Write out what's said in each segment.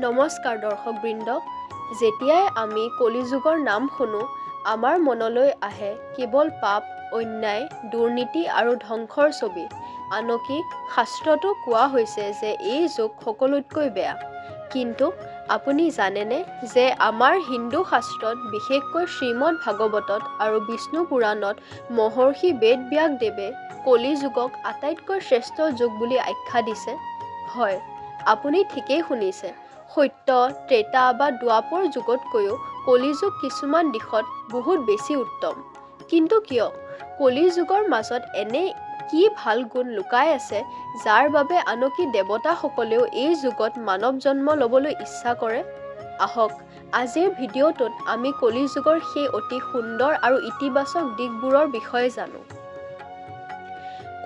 নমস্কাৰ দৰ্শকবৃন্দ। যেতিয়াই আমি কলিযুগৰ নাম শুনো, আমাৰ মনলৈ আহে কেৱল পাপ, অন্যায়, দুৰ্নীতি আৰু ধ্বংসৰ ছবি। আনকি শাস্ত্ৰতো কোৱা হৈছে যে এই যুগ সকলোতকৈ বেয়া। কিন্তু আপুনি জানেনে যে আমাৰ হিন্দু শাস্ত্ৰত, বিশেষকৈ শ্ৰীমদ ভাগৱতত আৰু বিষ্ণু পুৰাণত মহৰ্ষি বেদব্যাসদেৱে কলিযুগক আটাইতকৈ শ্ৰেষ্ঠ যুগ বুলি আখ্যা দিছে? হয়, আপুনি ঠিকেই শুনিছে। সত্য, ত্ৰেতা বা দ্বাপৰ যুগতকৈও কলিযুগ কিছুমান দিশত বহুত বেছি উত্তম। কিন্তু কিয়? কলিযুগৰ মাজত এনে কি ভাল গুণ লুকাই আছে যাৰ বাবে আনকি দেৱতাসকলেও এই যুগত মানৱ জন্ম ল'বলৈ ইচ্ছা কৰে? আহক, আজিৰ ভিডিঅ'টোত আমি কলিযুগৰ সেই অতি সুন্দৰ আৰু ইতিবাচক দিশবোৰৰ বিষয়ে জানো।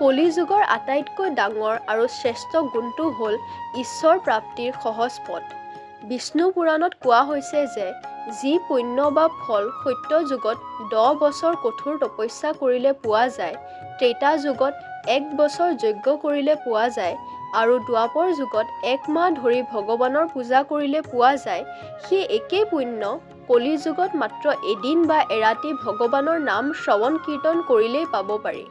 কলিযুগৰ আটাইতকৈ ডাঙৰ আৰু শ্ৰেষ্ঠ গুণটো হ'ল ঈশ্বৰ প্ৰাপ্তিৰ সহজ পথ। বিষ্ণু পুৰাণত কোৱা হৈছে যে যি পুণ্য বা ফল সত্য যুগত 10 বছৰ কঠোৰ তপস্যা কৰিলে পোৱা যায়, ত্ৰেতা যুগত 1 বছৰ যজ্ঞ কৰিলে পোৱা যায় আৰু দ্বাপৰ যুগত 1 মাহ ধৰি ভগৱানৰ পূজা কৰিলে পোৱা যায়, সেই একেই পুণ্য কলিযুগত মাত্ৰ এদিন বা এৰাতি ভগৱানৰ নাম শ্ৰৱণ কীৰ্তন কৰিলেই পাব পাৰি।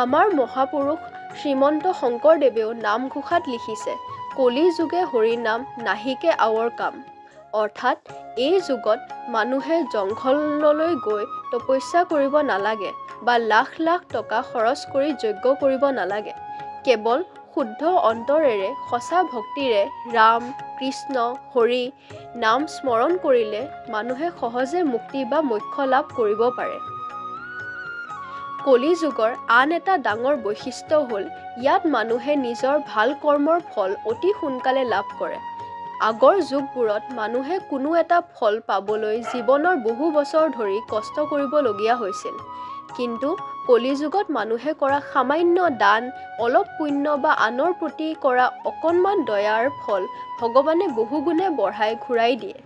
আমাৰ মহাপুৰুষ শ্ৰীমন্ত শংকৰদেৱেও নামঘোষাত লিখিছে, কলি যুগে হৰি নাম নাহিকে আৱৰ কাম। অৰ্থাৎ এই যুগত মানুহে জংঘললৈ গৈ তপস্যা কৰিব নালাগে বা লাখ লাখ টকা খৰচ কৰি যজ্ঞ কৰিব নালাগে। কেৱল শুদ্ধ অন্তৰেৰে সঁচা ভক্তিৰে ৰাম, কৃষ্ণ, হৰি নাম স্মৰণ কৰিলে মানুহে সহজে মুক্তি বা মোক্ষ লাভ কৰিব পাৰে। কলিযুগৰ আন এটা ডাঙৰ বৈশিষ্ট্য হ'ল ইয়াত মানুহে নিজৰ ভাল কৰ্মৰ ফল অতি সোনকালে লাভ কৰে। আগৰ যুগবোৰত মানুহে কোনো এটা ফল পাবলৈ জীৱনৰ বহু বছৰ ধৰি কষ্ট কৰিবলগীয়া হৈছিল। কিন্তু কলিযুগত মানুহে কৰা সামান্য দান, অলপ পুণ্য বা আনৰ প্ৰতি কৰা অকণমান দয়াৰ ফল ভগৱানে বহুগুণে বঢ়াই ঘূৰাই দিয়ে।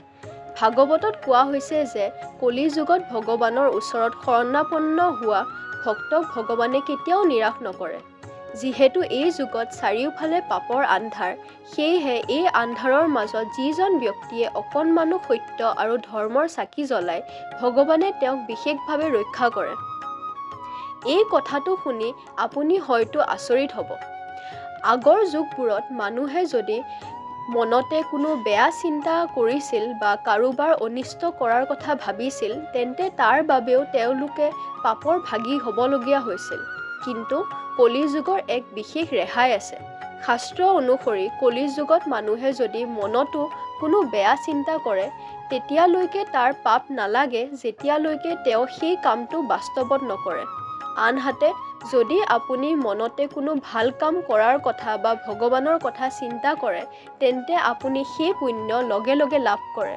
ভাগৱতত কোৱা হৈছে যে কলিযুগত ভগৱানৰ ওচৰত শৰণাপন্ন হোৱা ভক্তক ভগৱানে কেতিয়াও নিৰাশ নকৰে। যিহেতু এই যুগত চাৰিওফালে পাপৰ আন্ধাৰ, সেয়েহে এই আন্ধাৰৰ মাজত যিজন ব্যক্তিয়ে অকণমানো সত্য আৰু ধৰ্মৰ চাকি জ্বলায়, ভগৱানে তেওঁক বিশেষভাৱে ৰক্ষা কৰে। এই কথাটো শুনি আপুনি হয়তো আচৰিত হ'ব। আগৰ যুগবোৰত মানুহে যদি মনতে কোনো বেয়া চিন্তা কৰিছিল বা কাৰোবাৰ অনিষ্ট কৰাৰ কথা ভাবিছিল, তেন্তে তাৰ বাবেও তেওঁলোকে পাপৰ ভাগী হ'বলগীয়া হৈছিল। কিন্তু কলিযুগৰ এক বিশেষ ৰেহাই আছে। শাস্ত্ৰ অনুসৰি কলিযুগত মানুহে যদি মনতো কোনো বেয়া চিন্তা কৰে, তেতিয়ালৈকে তাৰ পাপ নালাগে যেতিয়ালৈকে তেওঁ সেই কামটো বাস্তৱত নকৰে। আনহাতে যদি আপুনি মনতে কোনো ভাল কাম কৰাৰ কথা বা ভগৱানৰ কথা চিন্তা কৰে, তেন্তে আপুনি সেই পুণ্য লগে লগে লাভ কৰে।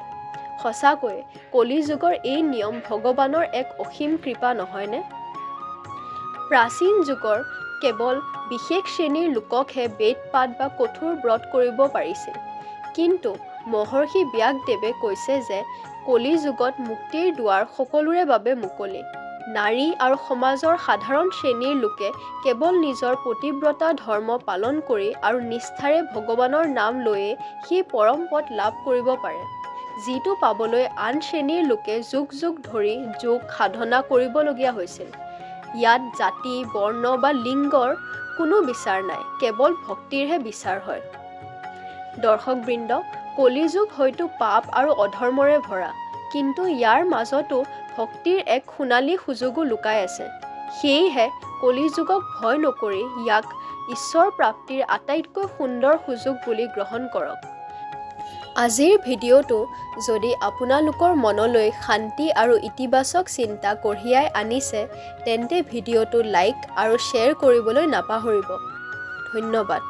সঁচাকৈয়ে কলিযুগৰ এই নিয়ম ভগৱানৰ এক অসীম কৃপা নহয়নে? প্ৰাচীন যুগৰ কেৱল বিশেষ শ্ৰেণীৰ লোককহে বেদ পাঠ বা কঠোৰ ব্ৰত কৰিব পাৰিছিল। কিন্তু মহৰ্ষি ব্যাসদেৱে কৈছে যে কলিযুগত মুক্তিৰ দুৱাৰ সকলোৰে বাবে মুকলি। নাৰী আৰু সমাজৰ সাধাৰণ শ্ৰেণীৰ লোকে কেৱল নিজৰ পতিব্ৰতা ধৰ্ম পালন কৰি আৰু নিষ্ঠাৰে ভগৱানৰ নাম লৈয়ে সেই পৰম পদ লাভ কৰিব পাৰে, যিটো পাবলৈ আন শ্ৰেণীৰ লোকে যুগ যুগ ধৰি যোগ সাধনা কৰিবলগীয়া হৈছিল। ইয়াত জাতি, বৰ্ণ বা লিংগৰ কোনো বিচাৰ নাই, কেৱল ভক্তিৰহে বিচাৰ হয়। দৰ্শকবৃন্দ, কলিযুগ হয়তো পাপ আৰু অধৰ্মৰে ভৰা, কিন্তু ইয়াৰ মাজতো ভক্তিৰ এক সোণালী সুযোগো লুকাই আছে। সেয়েহে কলিযুগক ভয় নকৰি ইয়াক ঈশ্বৰ প্ৰাপ্তিৰ আটাইতকৈ সুন্দৰ সুযোগ বুলি গ্ৰহণ কৰক। আজিৰ ভিডিঅ'টো যদি আপোনালোকৰ মনলৈ শান্তি আৰু ইতিবাচক চিন্তা কঢ়িয়াই আনিছে, তেন্তে ভিডিঅ'টো লাইক আৰু শ্বেয়াৰ কৰিবলৈ নাপাহৰিব। ধন্যবাদ।